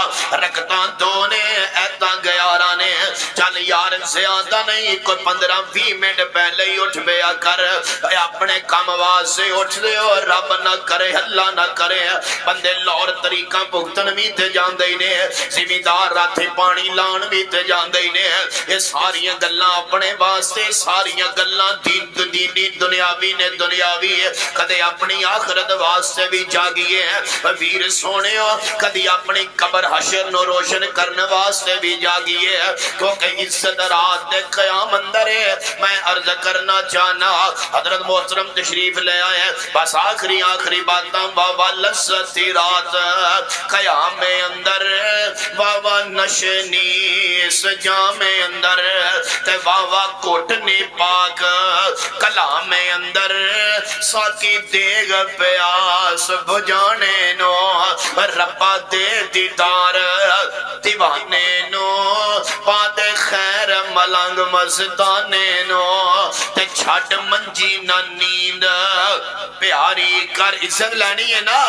رکعتاں دو نے ایتاں 11 نے، چل یار زیادہ نہیں، کوئی 15-20 منٹ پہلے ہی اٹھ بیا کر، اے اپنے کام واسطے اٹھ دے ہو، رب نہ کرے اللہ نہ کرے بندے لور طریقہ بھگتن بھی تے جاندے ہی نے، زمیندار راتھے پانی لان بھی تے جاندے ہی نے، یہ ساریاں گلاں اپنے واسطے، ساریاں گلاں دینی دنیاوی نے دنیاوی، کدے اپنی آخرت واسطے بھی جاگیے ویر سونے ہو، کدی اپنی قبر حشر نو روشن کرنے واسطے بھی جاگیے، کیونکہ عزت رات دے قیام اندر ہے۔ میں عرض کرنا چاہنا حضرت محترم تشریف لے آئے، بس آخری باتاں، بابا لذتی رات قیام اندر، بابا نشنیس جام اندر، تے بابا کوٹنی پاک کلام اندر، ساکی دیگ پیاس بجانے نو، ربا دے دیدار دیوانے نو، پادے خیر ملنگ مزدانے نو، تے چھٹ منجی نہ نیند پیاری کر، عزت لینی ہے نا،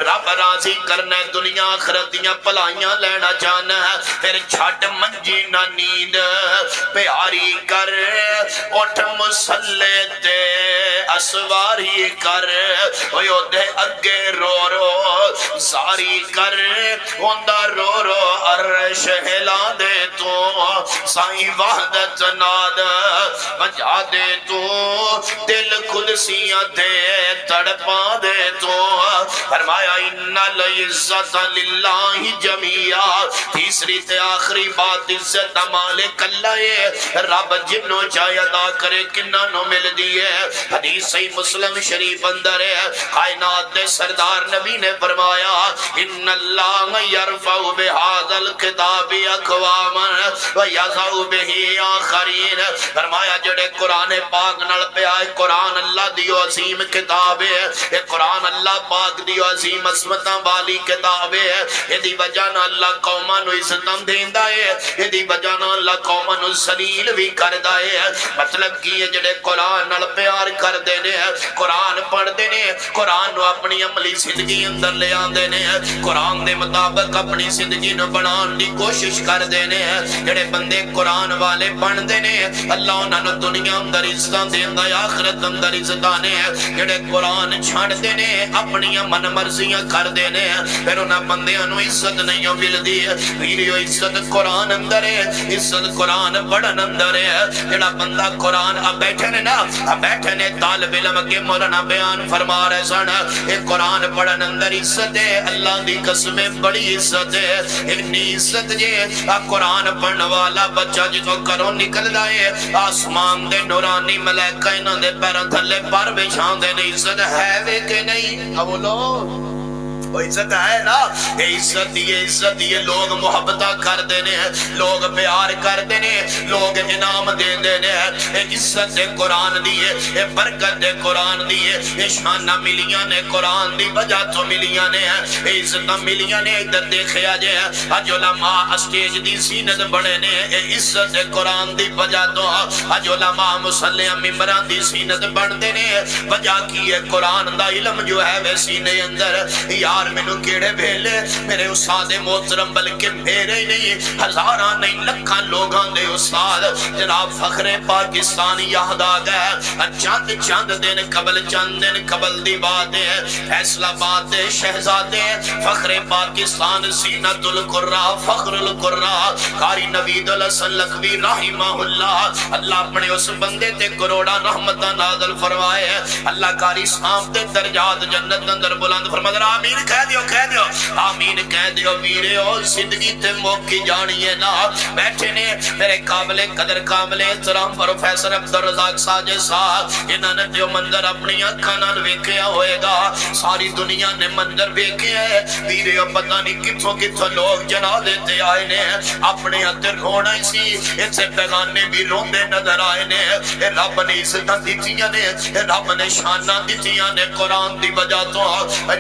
رب راضی کرنا ہے، دنیا آخرت دیاں پلائیاں لینا چاہنا ہے، پھر چھٹ منجی نہ نیند پیاری کر، اٹھ مسلے تے اسواری کر، اویو دے اگے رو رو زاری کر، ہوندہ رو رو عرش ہلا دے تو، سائیں وحدت ناد بجا دے تو، دل قدسیاں دے تڑپا دے تو، فرمایا ان العزت للہ جمیعا، تیسری تے آخری بات عزت مالک اللہ ہے، رب جنوں چاہے ادا کرے کنہ نو مل دیئے، حدیث صحیح مسلم شریف اندر ہے، کائنات دے سردار نبی نے فرمایا ان اللہ یرفع بہذا الکتاب اقواما ویضع بہ آخرین، فرمایا جڑے قرآن پاک نال پہ آئے، قرآن اللہ دیو عظیم کتاب ہے، یہ قرآن اللہ پاک دیو عظیم عظمتاں والی کتاب ہے، یہ دی وجہ نہ اللہ قوماں نو عزتاں دیندا ہے، یہ دی وجہ نہ اللہ قوماں نو ذلیل بھی کردا ہے، مطلب کی یہ جڑے قرآن نال پیار کر دینے، قرآن پڑھ دینے، قرآن نو اپنی عملی زندگی اندر لے آندے نے، قرآن دے مطابق اپنی زندگی نو بنان دی کوشش کر دینے، جڑے بندے قرآن والے پڑھ دینے اللہ انہاں نو دنیا اندر عزتاں دیندا ہے، آخرت اندر عزتاں نے، جڑے قرآن چھڑ دینے اپنی من مرضیاں کر دینے، پھر انہاں بندیاں نو عزت نہیں ملدی، ویریو عزت قرآن اندر ہے، عزت قرآن پڑھن اندر ہے، جڑا بندہ قرآن اب بیٹھے نے نا، اب بیٹھے نے طالب علم کے مولانا بیان فرما رہے سن، ایک قرآن پڑھن اندر عزت ہے، اللہ دی قسمیں بڑی عزت ہے، اتنی عزت جے قرآن پڑھن والا بچہ جتوں کروں نکل دائے، آسمان دے نورانی ملائکہ انہاں دے پیروں تھلے پر بچھان دے، عزت ہے وے کہ نہیں؟ اب بولو وہ عزت ہے نا، یہ عزت دیئے لوگ محبتہ کر دینے، لوگ پیار کر دینے، لوگ انعام دے دینے، یہ عزت دے قرآن دیئے، یہ برکت دے قرآن دیئے، یہ شانہ ملیاں نے قرآن دی وجہ تو ملیاں نے، یہ عزت ملیاں نے، ادھر دیکھے آجے اج علماء اسٹیج دی سینت بڑے نے، یہ عزت دے قرآن دی وجہ تو اج علماء مسلیہ ممبران دی سینت بڑھ دینے، وجہ کی ہے قرآن دا علم جو ہے وہ سینے اندر، یار میں نو کیڑے بھیلے میرے استاد محترم، بلکہ میرے ہی نہیں ہزاراں نہیں لکھاں لوگاں دے استاد جناب فخر پاکستان یاد آ گئے، چند دن قبل دی بات ہے، فیصلہ بات ہے، شہزادے فخر پاکستان زینت القرآ فخر القرآ قاری نوید الحسن لکھوی رحمہ اللہ، اللہ اپنے اس بندے تے کروڑا رحمتہ نازل فرمائے، اللہ قاری صاحب تے درجات جنت اندر بلند فرمائے، آمین کہہ دیو آمین کہہ دیو ویرے ہو، زندگی تے موقع جانیے نا، بیٹھے نے میرے قابل قدر قابل احترام پروفیسر عبدالرزاق ساجد صاحب، انہاں نے جو منظر اپنی آنکھاں نال ویکھیا ہوئے گا، ساری دنیا نے منظر ویکھیا ہے، ویرے ہو پتہ نہیں کتھوں لوگ جنازے تے آئے نے، اپنے ہتھ رونا ہی سی، ایتھے بیگانے بھی روندے نظر آئے نے، رب نے عزتاں دتیاں نے، رب نے شاناں دتیاں نے، قرآن دی وجہ تو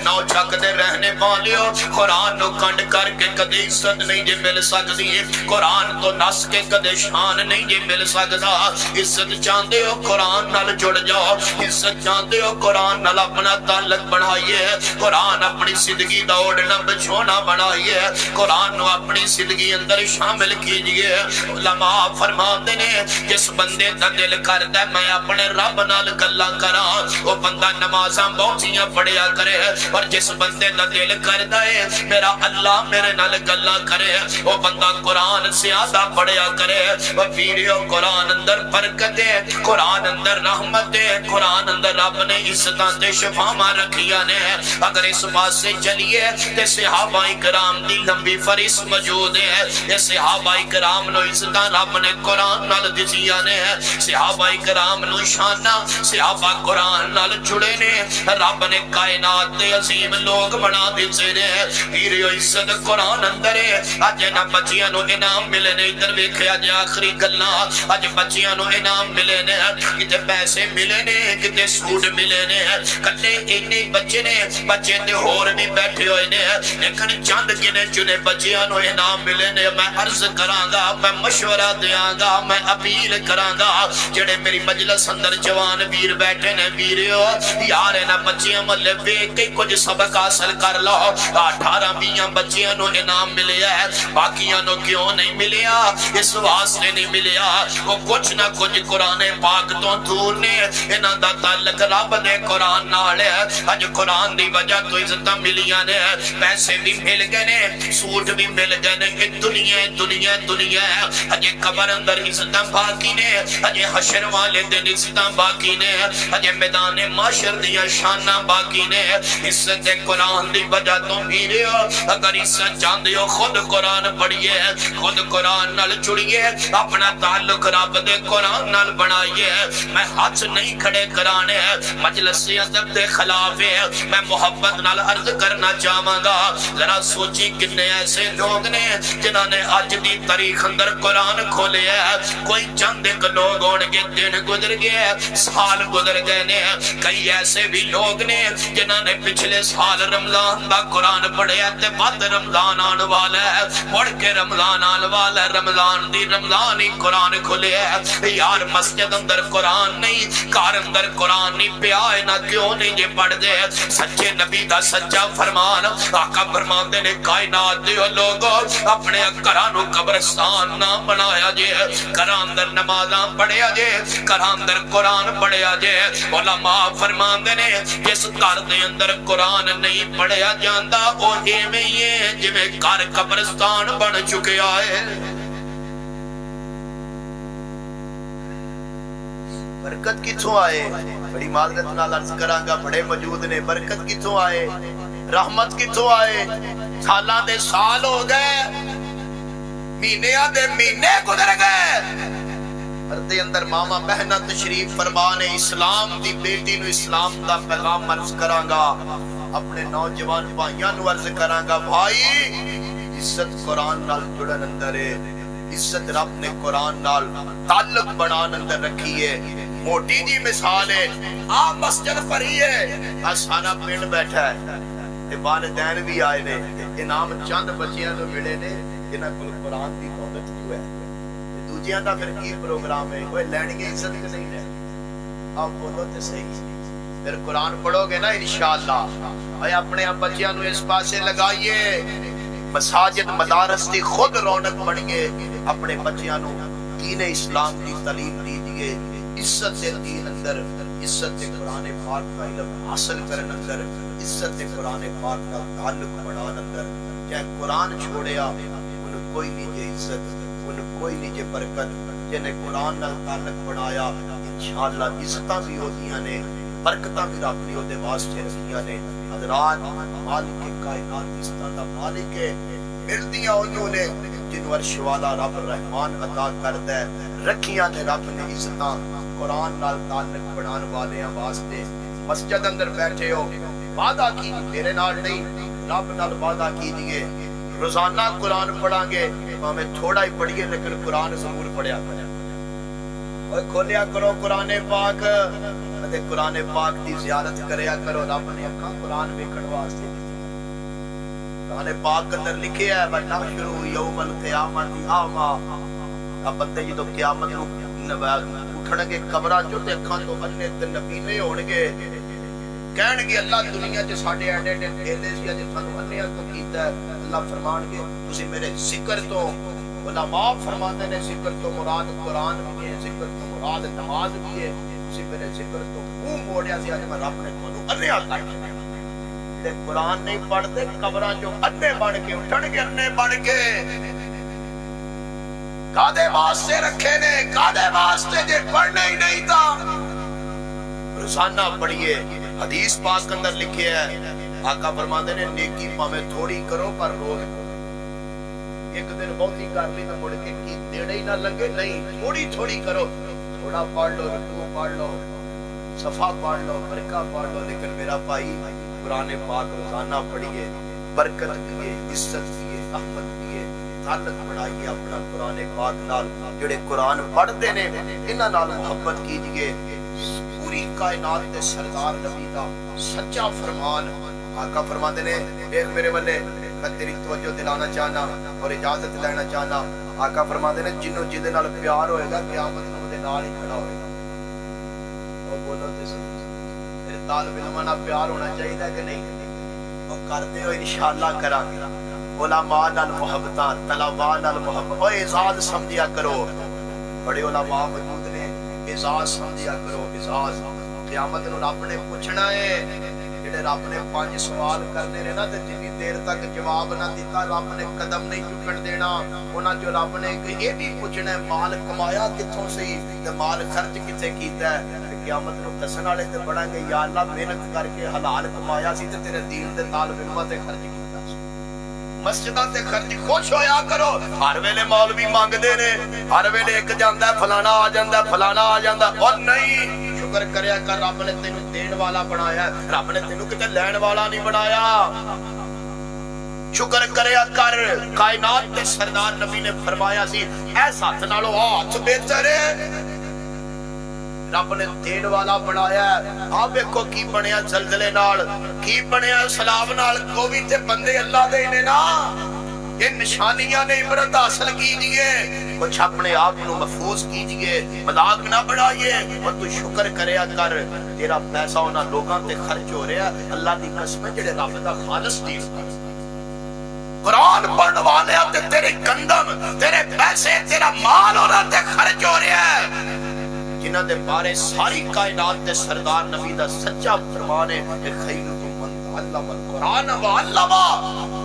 نو چھک دے رہنے والیو قرآن نو کنڈ کر کے کدی عزت نہیں جے مل سکتی، قرآن تو نس کے کدی شان نہیں جے مل سکتا۔ عزت چاہتے ہو قرآن نال جڑ جاؤ، عزت چاہتے ہو قرآن نال اپنا تعلق بنائیے، قرآن اپنی زندگی دا اوڑھنا بچھونا بنائیے، قرآن نو اپنی زندگی اندر شامل کیجئے۔ علماء فرماتے نے جس بندے دا دل کرتا ہے میں اپنے رب نال گلاں کراں، وہ بندہ نمازاں بہتیاں پڑھیا کرے، اور جس بندے دا دل کرتا ہے میرا اللہ میرے نال گلاں کرے، وہ بندہ قرآن زیادہ پڑھیا کرے۔ وہ پیریو قرآن اندر برکت ہے، قرآن اندر رحمت ہے، قرآن اندر رب نے عزتاں تے شفاواں رکھیاں نے۔ اگر اس بات سے چلیے تے صحابہ کرام دی لمبی فہرست موجود ہے، یہ صحابہ کرام نو عزتاں رب نے قرآن نال دتیاں نے، صحابہ کرام نو شاناں صحابہ قرآن نال جڑے نے، رب نے کائنات دے عظیم لوگ بنا دیتے نے۔ پیریو عزت قرآن اندر ہے۔ اج انہاں بچیاں نو انعام ملے نے، ادھر ویکھیا جے آخری گلاں، اج بچیاں نو انعام ملے نے، کتے پیسے ملے نے، کتے سوٹ ملے نے، کتے اینے بچے نے، بچے تے ہور بھی بیٹھے ہوئے نے، لیکن چند گنے چنے بچیاں نو انعام ملے نے۔ میں عرض کراں گا، میں مشورہ دیاں گا، میں اپیل کراں گا، جڑے میری مجلس اندر جوان ویر بیٹھے نے، ویریو یار انہاں بچیاں ملے ویکھ کے کچھ سبق حاصل کر لو۔ 18-20 بچیاں نو انعام ملیا ہے، باقیاں نو کیوں نہیں ملیا؟ اس واسطے نہیں ملیا وہ کچھ نہ کچھ قرآن پاک تو دور نے، انہاں دا تعلق رب دے قرآن نال ہے۔ اج قرآن دی وجہ تو عزتاں ملیاں نے، پیسے بھی مل گئے نے، سوٹ بھی مل گئے نے، یہ دنیا دنیا دنیا ہے۔ اج قبر اندر عزتاں باقی نے، اج حشر والے دن عزتاں باقی نے، اج میدان محشر دیاں شاناں باقی نے۔ عزت قرآن دی وجہ تو میرے اگر عزت چاہتے ہو خود قرآن پڑھیے، خود قرآن نال جڑیے، اپنا تعلق رب دے قرآن نال بنائیے۔ میں ہاتھ نہیں کھڑے کرانے مجلس ادب دے خلاف ہے، میں محبت نال عرض کرنا چاہواں گا ذرا سوچی کتنے ایسے لوگ نے جنہاں نے اج دی تاریخ اندر قرآن کھولے ہے، کوئی چند ایک لوگ ہون گے، دن گزر گئے، سال گزر گئے نے، کئی ایسے بھی لوگ نے جنہاں نے پچھلے سال رمضان دا قرآن پڑھیا تے بعد رمضان آن والا ہے، مڑ کے رمضان آن والا ہے، رمضان دی رمضان ہی قرآن کھلے ہے۔ یار مسجد اندر قرآن نہیں، کار اندر قرآن نہیں پیا ہے، نہ کیوں نہیں جے پڑھ دے؟ سچے نبی دا سچا فرمان آقا فرماندے نے کائنات دے لوگوں اپنے گھراں نو قبرستان نہ بنایا جے، گھراں اندر نمازاں پڑھیا جے، گھراں اندر قرآن پڑھیا جے۔ علماء فرماندے نے جس گھر دے اندر قرآن نہیں پڑھیا جاندا او ایویں ہی ہے جویں گھر قبرستان بن چکیا ہے۔ برکت کتھوں آئے؟ بڑی معذرت نال عرض کراں گا، بڑے موجود نے، برکت کتھوں آئے؟ رحمت کتھوں آئے؟ سالاں دے سال ہو گئے، مہینیاں دے مہینے گزر گئے، پردے اندر ماما بہنا تشریف فرمانے، اسلام دی بیٹی نو اسلام دا پیغام عرض کراں گا، اپنے نوجوان بھائیاں نو عرض کراں گا، بھائی عزت قرآن نال جڑن اندر ہے، عزت رب نے قرآن نال تعلق بنان اندر رکھی ہے۔ موٹی جی مثال ہے، آپ مسجد پڑھی ہے، آسانہ پنڈ بیٹھا ہے، والدین بھی آئے نے، انعام چند بچیاں نو ملے نے جنہاں کول قرآن دی دولت ہوئے، دوجیاں دا پھر کی پروگرام ہے؟ کوئی لینی ہے عزت کے نہیں ہے؟ آپ بولو تے صحیح، پھر قرآن پڑھو گے نا انشاءاللہ۔ اے اپنے بچیاں نو اس پاسے لگائیے، مساجد مدارس دی خود رونق بنیے، اپنے بچیاں نو دین اسلام دی تعلیم دیجئے، عزت دین اندر، عزت قرآن پاک کا علم حاصل کرن اندر، عزت قرآن پاک کا تعلق بنان اندر۔ چاہے قرآن چھوڑیا ان کوئی نہیں جے عزت، ان کوئی نہیں جے برکت، جنہیں قرآن نال تعلق بنایا انشاءاللہ عزتاں بھی ہوتیاں نے، برکتاں بھی رب نے دے واسطے رکھیاں نے۔ حضرات مالک کائنات عزتاں دا مالک ہے، ملدیاں انہوں نے جنہوں عرش والا رب رحمان عطا کردا ہے، رکھیاں نے رب نے عزتاں قرآن نال تعلق بنان والیاں واسطے۔ مسجد اندر بیٹھے ہو، وعدہ کی میرے نال نہیں رب نال وعدہ کیجئے، روزانہ قرآن پڑھاں گے، ہمیں تھوڑا ہی پڑھیے لیکن قرآن ضرور پڑھیا کریں۔ اور کھولیا کرو قرآن پاک، قرآن پاک دی زیارت کریا کرو، رب نے اکھاں قرآن ویکھن واسطے۔ نے پاک کے اندر لکھیا ہے وَنَحْشُرُ يَوْمَ الْقِيَامَةِ أَعْمَى اب بندے جدو قیامت اٹھن گے قبراں چوں تے اکھاں تو انے تے نبینے ہون گے کہن گے اللہ دنیا چ ساڈے ایڈے ایڈے ٹھیلے سی اج سانو انیاں تو کیتا ہے اللہ فرمان گے تسی میرے ذکر تو علماء فرماتے نے ذکر تو مراد قرآن بھی ہے ذکر تو مراد نماز بھی ہے تسی میرے ذکر تو منہ موڑیا سی اج میں رب نے تانوں انیا کر چھڈیا تے قرآن نہیں پڑھتے قبراں چوں انے بن کے اٹھن گے انے بن کے کادے واسطے رکھے نے کادے واسطے جے پڑھنے ہی نہیں تا روزانہ پڑھیے حدیث پاک کے اندر لکھے ہے آقا فرماتے نے نیکی پاویں تھوڑی کرو پر روز ایک دن بہتی کر لی تو مڑ کے کی نیڑے ہی نہ لگے نہیں تھوڑی تھوڑی کرو تھوڑا پڑھ لو رکوع پڑھ لو صفحہ پڑھ لو برکہ پڑھ لو لیکن میرا بھائی قرآن پاک روزانہ پڑھیے برکت دیے عزت دیے رحمت دیے تعلق بڑھائیے اپنا قرآن پاک نال جڑے قرآن پڑھتے نے انہاں نال محبت کیجئے پوری کائنات دے سردار نبی دا سچا فرمان آقا فرماتے نے ایک میرے والے میں تیری توجہ دلانا چاہنا اور اجازت لینا چاہنا آقا فرماتے نے جنوں جدے نال پیار ہوئے گا قیامت نوں دے نال ہی کھڑا ہوئے گا اور بولو تے صحیح میرے طالب علماء نال پیار ہونا چاہیے کہ نہیں وہ کرتے ہو انشاءاللہ کراں گے علماء نال محبتاں طلباء نال محبت او اعزاز سمجھیا کرو بڑے علماء موجود نے اعزاز سمجھیا کرو اعزاز قیامت نوں رب نے پوچھنا ہے جڑے رب نے 5 سوال کرنے نے نا تے جنی دیر تک جواب نہ دیتا رب نے قدم نہیں چکن دینا انہاں جو رب نے کہ یہ بھی پوچھنا ہے مال کمایا کتھوں سے تے مال خرچ کتے کیتا ہے تے قیامت نوں دسن والے تے بڑھیں گے یا اللہ محنت کر کے حلال کمایا سی تے تیرے دین دے طالب علماں تے خرچ کیتا سی مسجداں تے خرچ خوش ہویا کرو ہر ویلے مولوی مانگدے نے ہر ویلے ایک جاندا ہے فلانا آ جاندا ہے فلانا آ جاندا اور نہیں شکر کریا کر رب نے تینوں دین والا بنایا ہے رب نے تینوں کتے لین والا نہیں بنایا شکر کریا کر کائنات دے سردار نبی نے فرمایا سی ایس ہاتھ نالو ہاتھ بہتر ہے رب نے دین والا بنایا ہے آپ دیکھو کی بنیا زلزلے نال کی بنیا سیلاب نال کو بھی تے بندے اللہ دے نے نا یہ نشانیاں نے عبرت حاصل کیجئے کچھ اپنے آپ کو محفوظ کیجئے مذاق نہ بڑھائیے اور تو شکر کریا کر تیرا پیسہ ہونا لوگاں تے خرچ ہو رہا ہے اللہ دی قسم جڑے رب دا خالص دین قرآن پڑھنے والے تے تیرے گندم تیرے پیسے تیرا مال ہونا تے خرچ ہو رہا ہے جنہاں دے بارے ساری کائنات دے سردار نبی دا سچا فرمان ہے کہ خیرکم من تعلم القرآن وعلمہ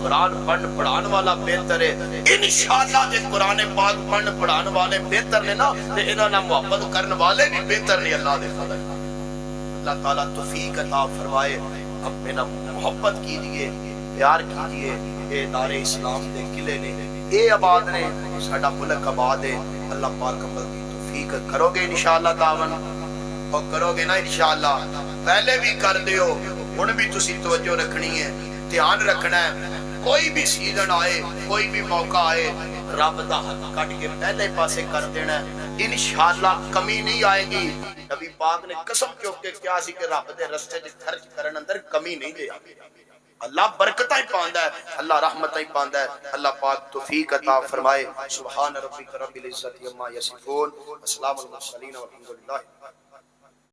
قرآن پڑھن پڑھان والا بہتر ہے انشاءاللہ جے قرآن پاک پڑھن پڑھان والے بہتر نے نا تے انہاں نال محبت کرن والے بھی بہتر نے اللہ دے فضل اللہ تعالیٰ توفیق عطا فرمائے اپنے نال محبت کیجئے پیار کیجئے اے دار اسلام دے قلعے نے اے آباد نے ساڈا ملک آباد ہے اللہ پاک عمل دی توفیق کرو گے انشاءاللہ تعاون اور کرو گے نا انشاءاللہ پہلے بھی کر دیو ہن بھی تسی توجہ رکھنی ہے دھیان رکھنا ہے کوئی بھی سیزن آئے کوئی بھی موقع آئے رب دا حق کٹ کے پہلے پاسے کر دینا ہے انشاءاللہ کمی نہیں آئے گی نبی پاک نے قسم چوک کے کیا سی کہ رب دے رستے وچ خرچ کرن اندر کمی نہیں دے اللہ برکتاں ہی پاندا ہے اللہ رحمتاں ہی پاندا ہے اللہ پاک توفیق عطا فرمائے سبحان ربک رب العزت عما یصفون السلام علی المرسلین والحمد للہ